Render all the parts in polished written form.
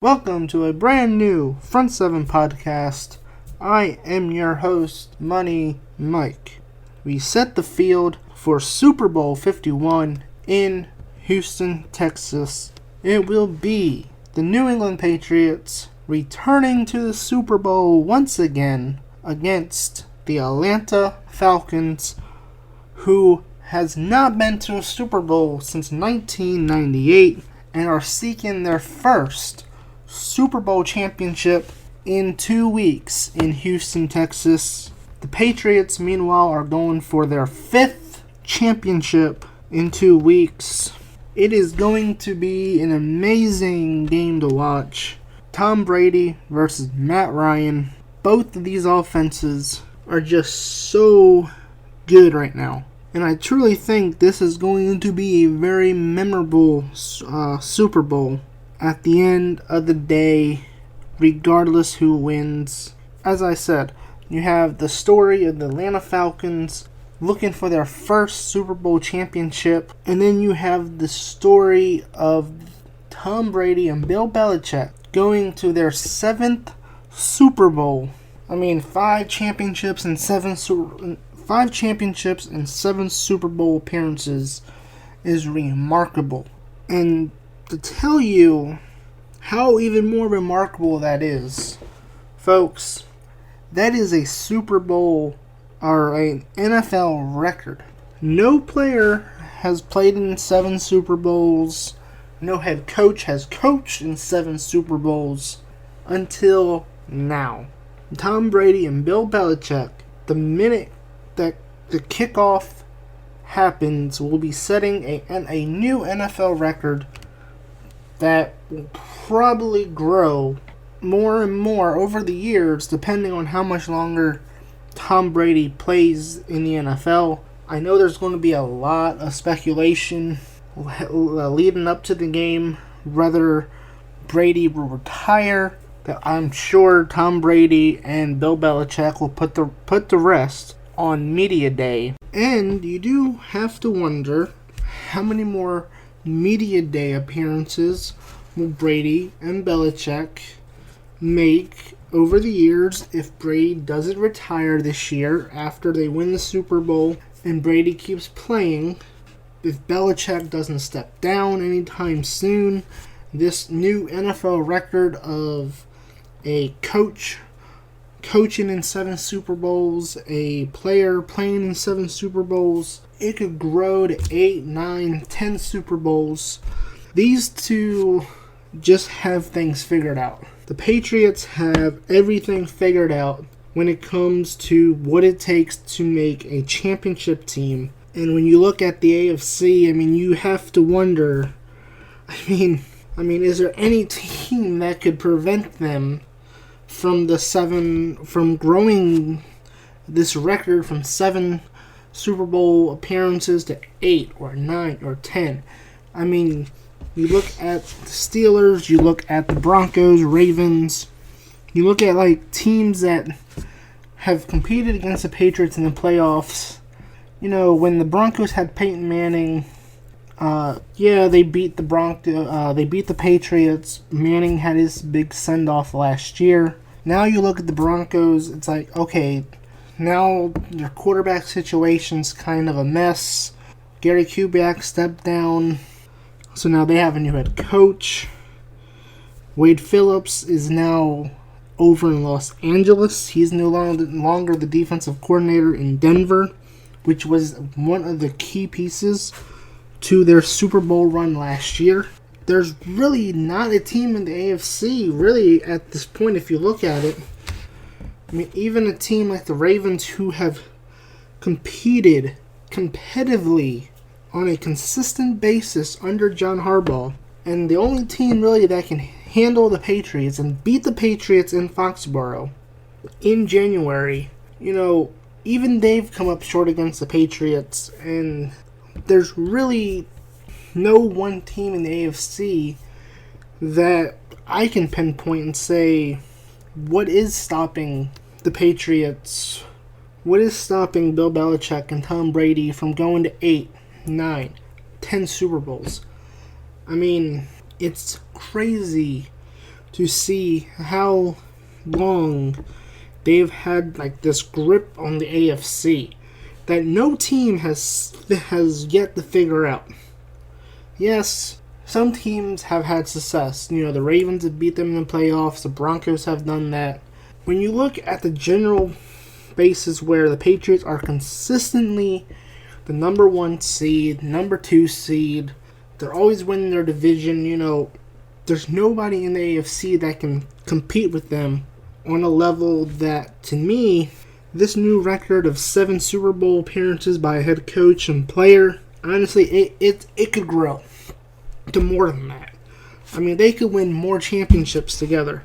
Welcome to a brand new Front 7 podcast. I am your host, Money Mike. We set the field for Super Bowl 51 in Houston, Texas. It will be the New England Patriots returning to the Super Bowl once again against the Atlanta Falcons, who has not been to a Super Bowl since 1998 and are seeking their first Super Bowl championship in 2 weeks in Houston, Texas. The Patriots, meanwhile, are going for their 5th championship in 2 weeks. It is going to be an amazing game to watch. Tom Brady versus Matt Ryan. Both of these offenses are just so good right now. And I truly think this is going to be a very memorable Super Bowl. At the end of the day, regardless who wins, as I said, you have the story of the Atlanta Falcons looking for their first Super Bowl championship, and then you have the story of Tom Brady and Bill Belichick going to their 7th Super Bowl. 5 championships and 7 Super Bowl appearances is remarkable. And to tell you how even more remarkable that is, folks, that is a Super Bowl or an NFL record. No player has played in 7 Super Bowls. No head coach has coached in 7 Super Bowls until now. Tom Brady and Bill Belichick, the minute that the kickoff happens, will be setting a new NFL record that will probably grow more and more over the years, depending on how much longer Tom Brady plays in the NFL. I know there's going to be a lot of speculation leading up to the game, whether Brady will retire. That I'm sure Tom Brady and Bill Belichick will put the rest on Media Day. And you do have to wonder how many more Media Day appearances will Brady and Belichick make over the years if Brady doesn't retire this year after they win the Super Bowl and Brady keeps playing. If Belichick doesn't step down anytime soon, this new NFL record of a coach coaching in 7 Super Bowls, a player playing in 7 Super Bowls, it could grow to 8, 9, 10 Super Bowls. These two just have things figured out. The Patriots have everything figured out when it comes to what it takes to make a championship team. And when you look at the AFC, you have to wonder, is there any team that could prevent them from growing this record from 7 Super Bowl appearances to 8 or 9 or 10? You look at the Steelers, you look at the Broncos, Ravens, you look at teams that have competed against the Patriots in the playoffs. When the Broncos had Peyton Manning, they beat the Patriots. Manning had his big send-off last year. Now you look at the Broncos, it's okay, now their quarterback situation's kind of a mess. Gary Kubiak stepped down, so now they have a new head coach. Wade Phillips is now over in Los Angeles. He's no longer the defensive coordinator in Denver, which was one of the key pieces to their Super Bowl run last year. There's really not a team in the AFC, really, at this point, if you look at it. Even a team like the Ravens, who have competed competitively on a consistent basis under John Harbaugh, and the only team really that can handle the Patriots and beat the Patriots in Foxborough in January, even they've come up short against the Patriots, and there's really no one team in the AFC that I can pinpoint and say, what is stopping the Patriots? What is stopping Bill Belichick and Tom Brady from going to 8, 9, 10 Super Bowls? It's crazy to see how long they've had like this grip on the AFC that no team has yet to figure out. Yes, some teams have had success. The Ravens have beat them in the playoffs. The Broncos have done that. When you look at the general basis where the Patriots are consistently the number 1 seed, number 2 seed, they're always winning their division, there's nobody in the AFC that can compete with them on a level that, to me, this new record of 7 Super Bowl appearances by a head coach and player, honestly, it could grow to more than that. They could win more championships together,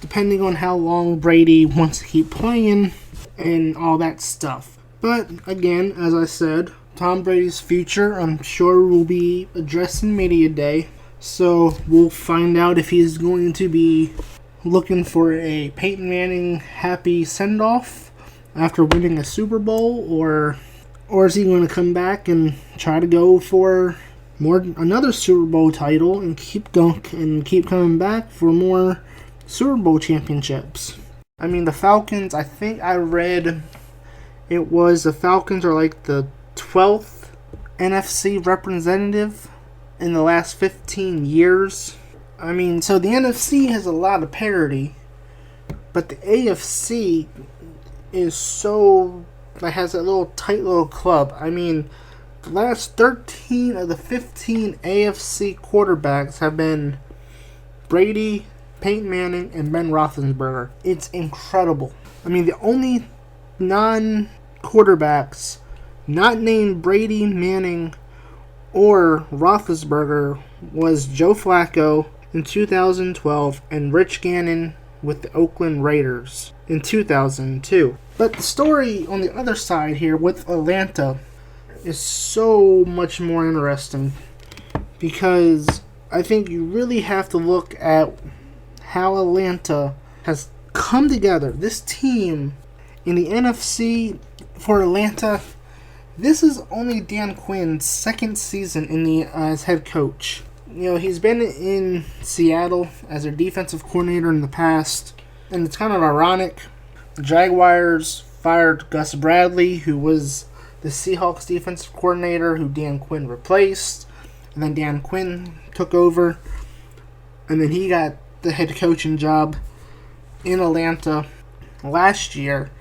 depending on how long Brady wants to keep playing and all that stuff. But, again, as I said, Tom Brady's future, I'm sure, will be addressed in Media Day. So, we'll find out if he's going to be looking for a Peyton Manning happy send-off after winning a Super Bowl, or is he going to come back and try to go for another Super Bowl title and keep coming back for more Super Bowl championships? The Falcons, I think I read it was the Falcons are like the 12th NFC representative in the last 15 years. So the NFC has a lot of parity, but the AFC has a little tight little club. The last 13 of the 15 AFC quarterbacks have been Brady, Peyton Manning, and Ben Roethlisberger. It's incredible. The only non-quarterbacks not named Brady, Manning, or Roethlisberger was Joe Flacco in 2012 and Rich Gannon with the Oakland Raiders in 2002. But the story on the other side here with Atlanta is so much more interesting, because I think you really have to look at how Atlanta has come together. This team in the NFC for Atlanta, this is only Dan Quinn's second season as head coach. He's been in Seattle as their defensive coordinator in the past, and it's kind of ironic. The Jaguars fired Gus Bradley, who was the Seahawks defensive coordinator, who Dan Quinn replaced, and then Dan Quinn took over, and then he got the head coaching job in Atlanta last year.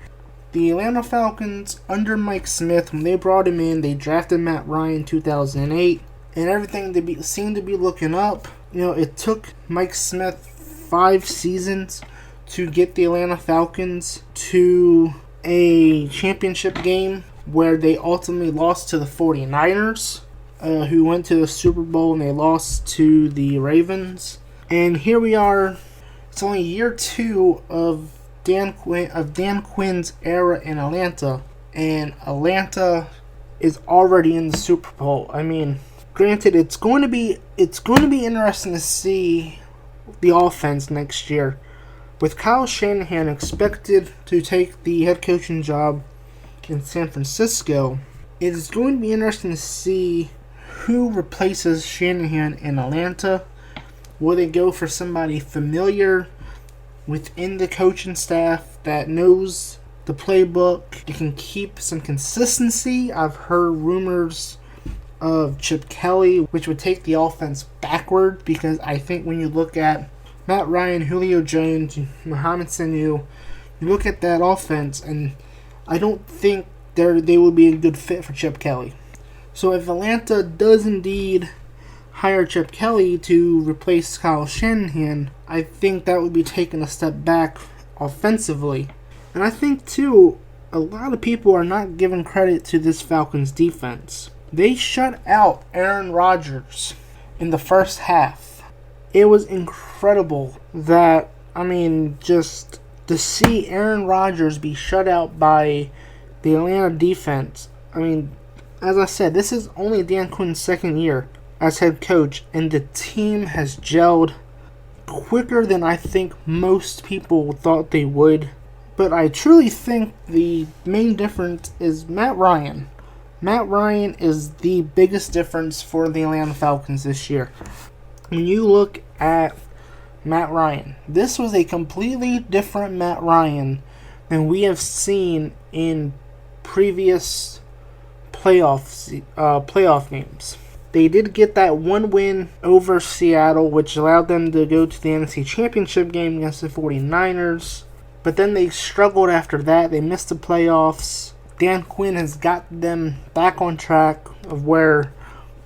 The Atlanta Falcons, under Mike Smith, when they brought him in, they drafted Matt Ryan in 2008, and everything seemed to be looking up. It took Mike Smith 5 seasons to get the Atlanta Falcons to a championship game where they ultimately lost to the 49ers, who went to the Super Bowl, and they lost to the Ravens. And here we are. It's only year 2 of Dan Quinn's era in Atlanta, and Atlanta is already in the Super Bowl. Granted, it's going to be interesting to see the offense next year, with Kyle Shanahan expected to take the head coaching job in San Francisco. It is going to be interesting to see who replaces Shanahan in Atlanta. Will they go for somebody familiar within the coaching staff that knows the playbook? It can keep some consistency. I've heard rumors of Chip Kelly, which would take the offense backward, because I think when you look at Matt Ryan, Julio Jones, Mohamed Sanu, you look at that offense, and I don't think they would be a good fit for Chip Kelly. So if Atlanta does indeed hire Chip Kelly to replace Kyle Shanahan, I think that would be taking a step back offensively. And I think, too, a lot of people are not giving credit to this Falcons defense. They shut out Aaron Rodgers in the first half. It was incredible that, just to see Aaron Rodgers be shut out by the Atlanta defense. As I said, this is only Dan Quinn's second year as head coach, and the team has gelled quicker than I think most people thought they would. But I truly think the main difference is Matt Ryan. Matt Ryan is the biggest difference for the Atlanta Falcons this year. When you look at Matt Ryan. This was a completely different Matt Ryan than we have seen in previous playoff games. They did get that one win over Seattle, which allowed them to go to the NFC Championship game against the 49ers. But then they struggled after that. They missed the playoffs. Dan Quinn has got them back on track of where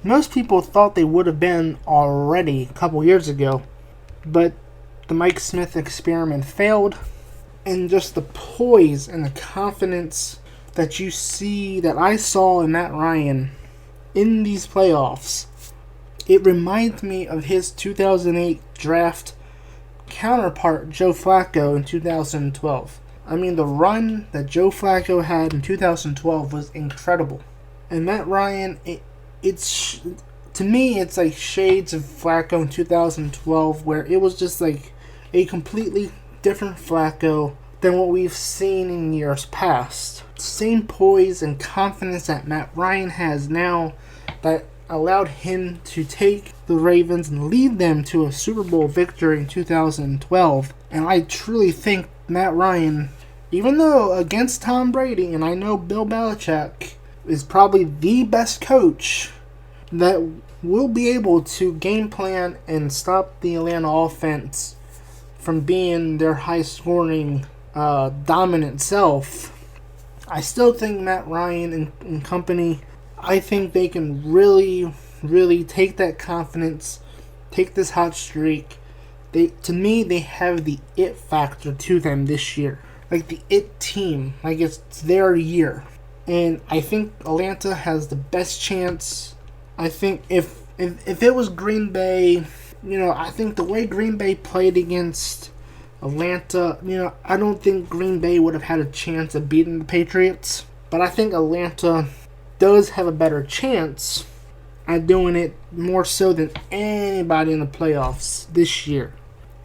most people thought they would have been already a couple years ago. But the Mike Smith experiment failed. And just the poise and the confidence that you see, that I saw in Matt Ryan in these playoffs, it reminds me of his 2008 draft counterpart, Joe Flacco, in 2012. I mean, the run that Joe Flacco had in 2012 was incredible. And Matt Ryan, it's to me, it's like shades of Flacco in 2012, where it was just like a completely different Flacco than what we've seen in years past. Same poise and confidence that Matt Ryan has now that allowed him to take the Ravens and lead them to a Super Bowl victory in 2012. And I truly think Matt Ryan, even though against Tom Brady, and I know Bill Belichick is probably the best coach, that will be able to game plan and stop the Atlanta offense from being their high-scoring, dominant self. I still think Matt Ryan and company, I think they can really, really take that confidence, take this hot streak. To me, they have the it factor to them this year. Like the it team. Like it's their year. And I think Atlanta has the best chance. I think if it was Green Bay, I think the way Green Bay played against Atlanta, I don't think Green Bay would have had a chance of beating the Patriots. But I think Atlanta does have a better chance at doing it more so than anybody in the playoffs this year.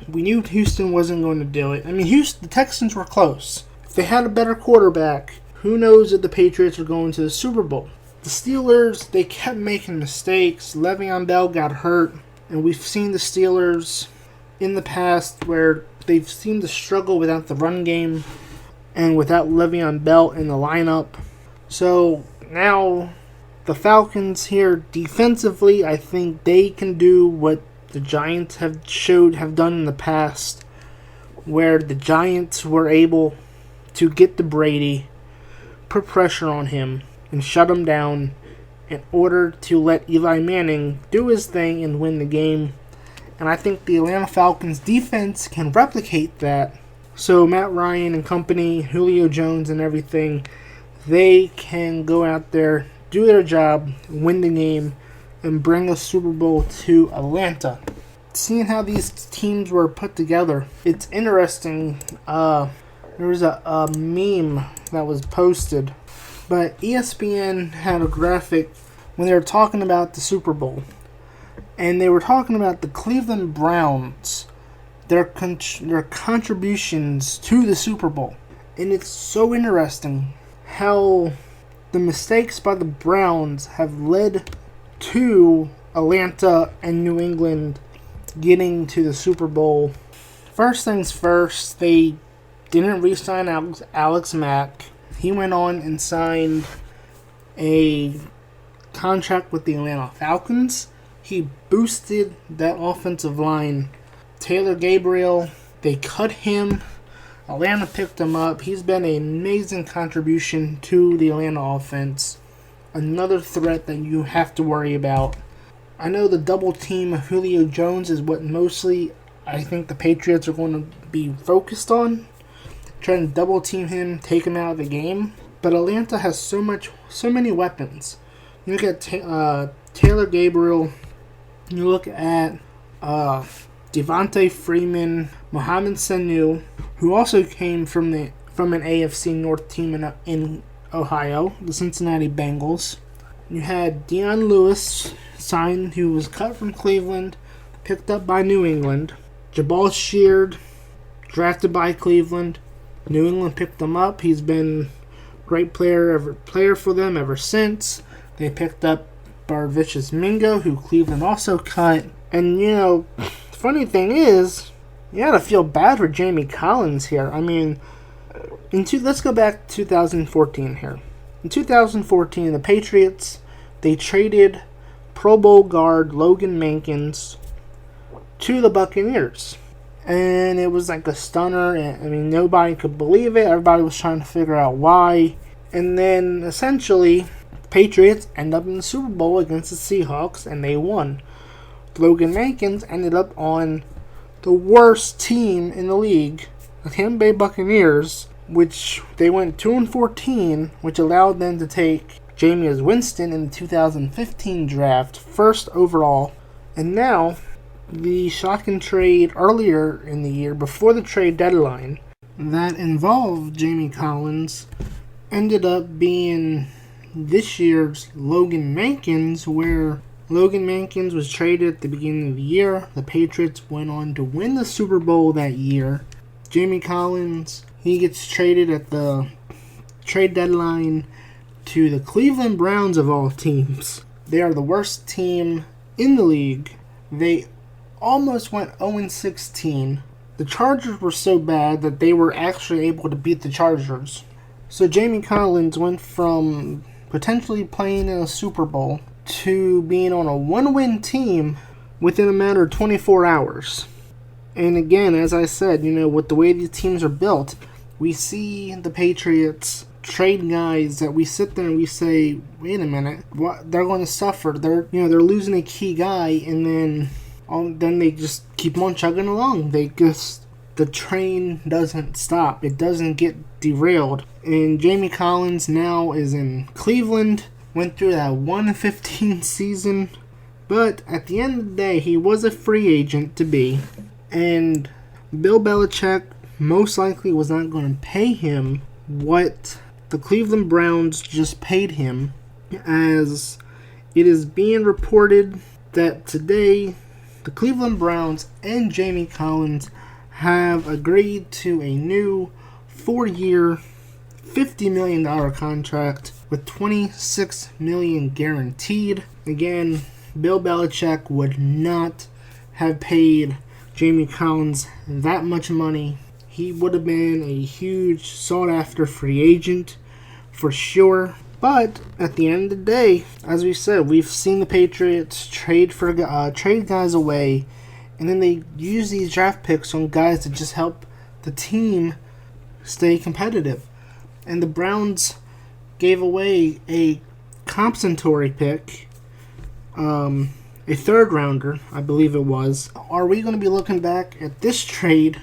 We knew Houston wasn't going to do it. I mean, the Texans were close. If they had a better quarterback, who knows if the Patriots are going to the Super Bowl. The Steelers, they kept making mistakes. Le'Veon Bell got hurt. And we've seen the Steelers in the past where they've seemed to struggle without the run game and without Le'Veon Bell in the lineup. So now the Falcons here defensively, I think they can do what the Giants have done in the past, where the Giants were able to get to Brady, put pressure on him, and shut him down in order to let Eli Manning do his thing and win the game. And I think the Atlanta Falcons defense can replicate that. So Matt Ryan and company, Julio Jones and everything, they can go out there, do their job, win the game, and bring a Super Bowl to Atlanta. Seeing how these teams were put together, it's interesting. There was a meme that was posted, but ESPN had a graphic when they were talking about the Super Bowl. And they were talking about the Cleveland Browns, their contributions to the Super Bowl. And it's so interesting how the mistakes by the Browns have led to Atlanta and New England getting to the Super Bowl. First things first, they didn't re-sign Alex Mack. He went on and signed a contract with the Atlanta Falcons. He boosted that offensive line. Taylor Gabriel, they cut him. Atlanta picked him up. He's been an amazing contribution to the Atlanta offense. Another threat that you have to worry about. I know the double team of Julio Jones is what mostly I think the Patriots are going to be focused on. Trying to double team him, take him out of the game. But Atlanta has so many weapons. You look at Taylor Gabriel. You look at Devontae Freeman, Mohamed Sanu, who also came from an AFC North team in Ohio, the Cincinnati Bengals. You had Dion Lewis signed, who was cut from Cleveland, picked up by New England. Jabal Sheard, drafted by Cleveland. New England picked him up. He's been a great player for them ever since. They picked up Barvicius Mingo, who Cleveland also cut. And, the funny thing is, You gotta feel bad for Jamie Collins here. I mean, let's go back to 2014 here. In 2014, the Patriots, they traded Pro Bowl guard Logan Mankins to the Buccaneers. And it was like a stunner. I mean, nobody could believe it. Everybody was trying to figure out why. And then, essentially, the Patriots end up in the Super Bowl against the Seahawks, and they won. Logan Mankins ended up on the worst team in the league, the Tampa Bay Buccaneers, which they went 2-14, which allowed them to take Jameis Winston in the 2015 draft, first overall. And now, the shocking trade earlier in the year, before the trade deadline, that involved Jamie Collins, ended up being this year's Logan Mankins, where Logan Mankins was traded at the beginning of the year. The Patriots went on to win the Super Bowl that year. Jamie Collins, he gets traded at the trade deadline to the Cleveland Browns of all teams. They are the worst team in the league. They almost went 0-16. The Chargers were so bad that they were actually able to beat the Chargers. So Jamie Collins went from potentially playing in a Super Bowl to being on a one-win team within a matter of 24 hours. And again, as I said, with the way these teams are built, we see the Patriots trade guys that we sit there and we say, wait a minute, what? They're going to suffer. They're losing a key guy, and then they just keep on chugging along. The train doesn't stop. It doesn't get derailed. And Jamie Collins now is in Cleveland. Went through that 1-15 season. But at the end of the day, he was a free agent to be. And Bill Belichick most likely was not going to pay him what the Cleveland Browns just paid him, as it is being reported that today the Cleveland Browns and Jamie Collins have agreed to a new 4-year, $50 million contract with $26 million guaranteed. Again, Bill Belichick would not have paid Jamie Collins that much money. He would have been a huge sought-after free agent for sure. But at the end of the day, as we said, we've seen the Patriots trade guys away, and then they use these draft picks on guys to just help the team stay competitive. And the Browns gave away a compensatory pick, a third rounder, I believe it was. Are we going to be looking back at this trade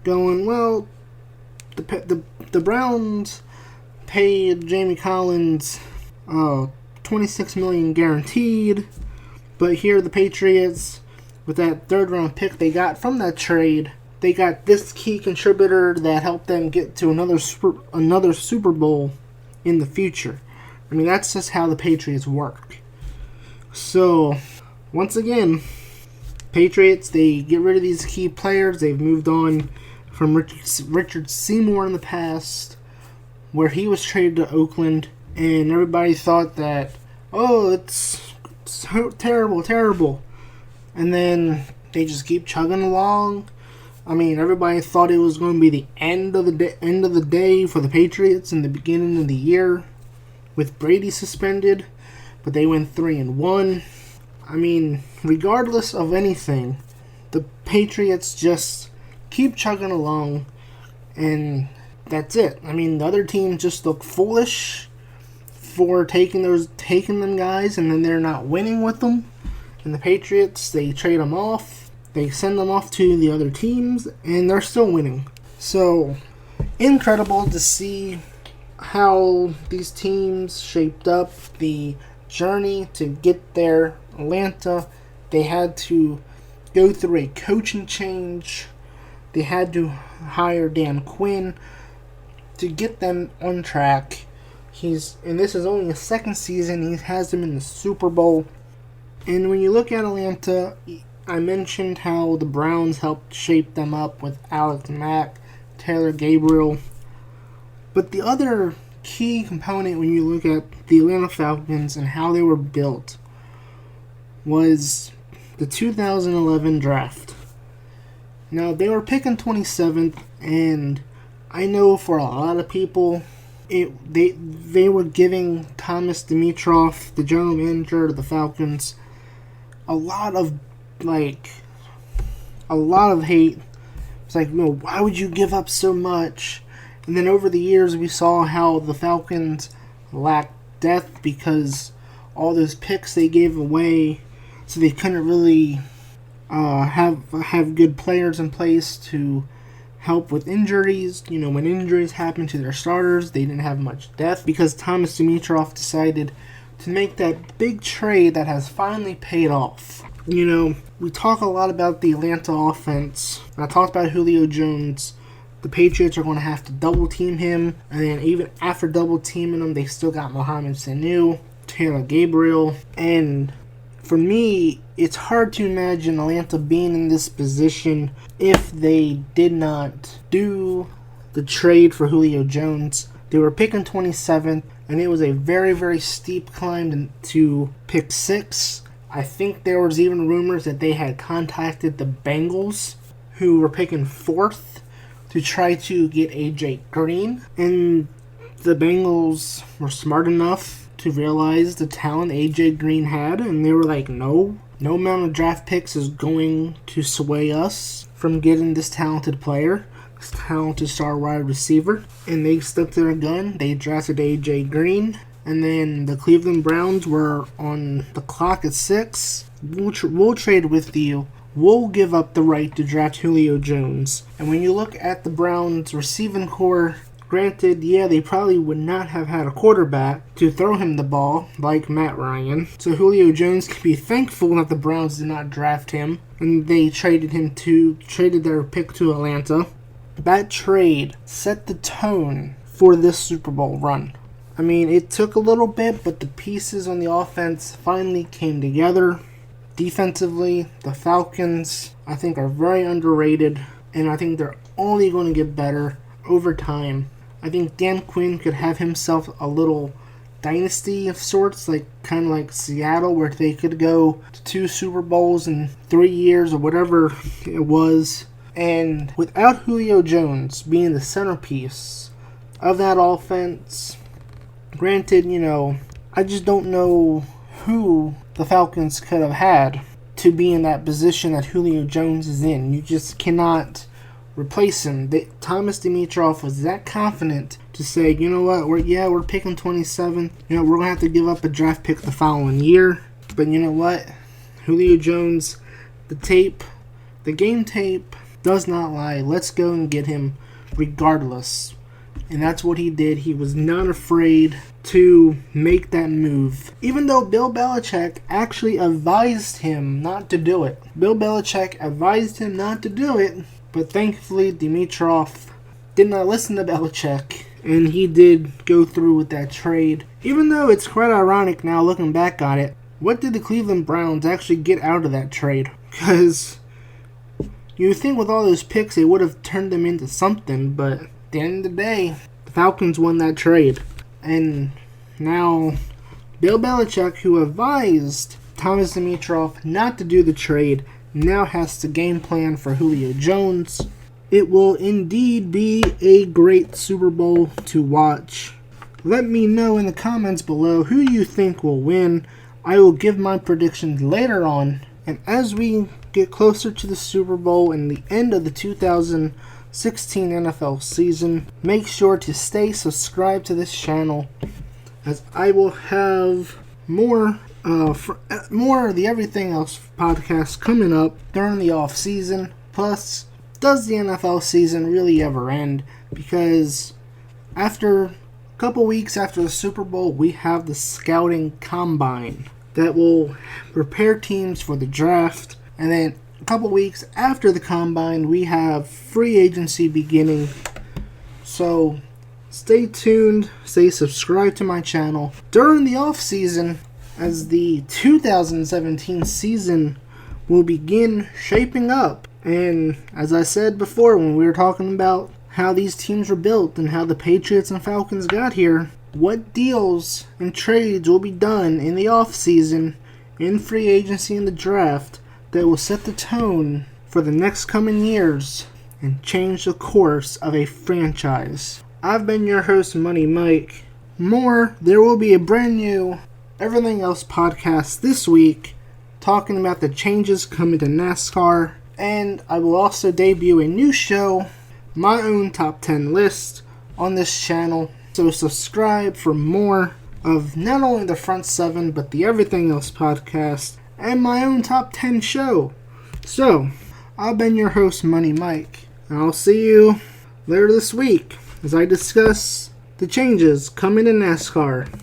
going, well, the Browns paid Jamie Collins $26 million guaranteed, but here the Patriots, with that third round pick they got from that trade, they got this key contributor that helped them get to another Super Bowl in the future. I mean, that's just how the Patriots work. So, once again, Patriots, they get rid of these key players. They've moved on from Richard Seymour in the past, where he was traded to Oakland, and everybody thought that, oh, it's so terrible. And then they just keep chugging along. I mean, everybody thought it was going to be the end of the day for the Patriots in the beginning of the year, with Brady suspended, but they went 3-1. I mean, regardless of anything, the Patriots just keep chugging along, and that's it. I mean, the other teams just look foolish for taking them guys, and then they're not winning with them. And the Patriots, they trade them off, they send them off to the other teams, and they're still winning. So, incredible to see how these teams shaped up. The journey to get there. Atlanta, they had to go through a coaching change. They had to hire Dan Quinn to get them on track. And this is only his second season. He has them in the Super Bowl. And when you look at Atlanta, I mentioned how the Browns helped shape them up with Alex Mack, Taylor Gabriel. But the other key component when you look at the Atlanta Falcons and how they were built was the 2011 draft. Now, they were picking 27th, and I know for a lot of people, they were giving Thomas Dimitroff, the general manager of the Falcons, a lot of hate. It's like, why would you give up so much? And then over the years, we saw how the Falcons lacked depth because all those picks they gave away, so they couldn't really have good players in place to help with injuries. When injuries happened to their starters, they didn't have much depth because Thomas Dimitroff decided to make that big trade that has finally paid off. We talk a lot about the Atlanta offense. I talked about Julio Jones. The Patriots are going to have to double team him, and then even after double teaming him, they still got Mohamed Sanu, Taylor Gabriel, and for me, it's hard to imagine Atlanta being in this position if they did not do the trade for Julio Jones. They were picking 27th, and it was a very, very steep climb to pick 6. I think there was even rumors that they had contacted the Bengals, who were picking 4th, to try to get AJ Green. And the Bengals were smart enough to realize the talent AJ Green had, and they were like, no amount of draft picks is going to sway us from getting this talented player, this talented star wide receiver. And they stuck to their gun. They drafted AJ Green, and then the Cleveland Browns were on the clock at 6. We'll trade with you. We'll give up the right to draft Julio Jones. And when you look at the Browns receiving core, granted, they probably would not have had a quarterback to throw him the ball like Matt Ryan. So Julio Jones can be thankful that the Browns did not draft him, and they traded their pick to Atlanta. That trade set the tone for this Super Bowl run. I mean, it took a little bit, but the pieces on the offense finally came together. Defensively, the Falcons, I think, are very underrated, and I think they're only going to get better over time. I think Dan Quinn could have himself a little dynasty of sorts, kind of like Seattle, where they could go to 2 Super Bowls in 3 years or whatever it was. And without Julio Jones being the centerpiece of that offense, granted, I just don't know who the Falcons could have had to be in that position that Julio Jones is in. You just cannot replace him. Thomas Dimitroff was that confident to say, you know what, we're picking 27. We're going to have to give up a draft pick the following year. But you know what? Julio Jones, the game tape does not lie. Let's go and get him regardless. And that's what he did. He was not afraid to make that move. Even though Bill Belichick actually advised him not to do it. Bill Belichick advised him not to do it. But thankfully, Dimitroff did not listen to Belichick, and he did go through with that trade. Even though it's quite ironic now looking back on it, what did the Cleveland Browns actually get out of that trade? Because you would think with all those picks, they would have turned them into something, but at the end of the day, the Falcons won that trade. And now, Bill Belichick, who advised Thomas Dimitroff not to do the trade, now has to game plan for Julio Jones. It will indeed be a great Super Bowl to watch. Let me know in the comments below who you think will win. I will give my predictions later on. And as we get closer to the Super Bowl and the end of the 2016 NFL season, make sure to stay subscribed to this channel, as I will have more of the Everything Else podcast coming up during the off season. Plus, does the NFL season really ever end? Because after a couple weeks after the Super Bowl, we have the scouting combine that will prepare teams for the draft. And then a couple weeks after the combine, we have free agency beginning. So stay tuned, stay subscribed to my channel during the off season, as the 2017 season will begin shaping up. And as I said before, when we were talking about how these teams were built and how the Patriots and Falcons got here, what deals and trades will be done in the offseason, in free agency, and the draft, that will set the tone for the next coming years and change the course of a franchise. I've been your host, Money Mike. There will be a brand new Everything Else podcast this week, talking about the changes coming to NASCAR, and I will also debut a new show, my own top 10 list, on this channel. So subscribe for more of not only the Front 7, but the Everything Else podcast, and my own top 10 show. So, I've been your host, Money Mike, and I'll see you later this week as I discuss the changes coming to NASCAR.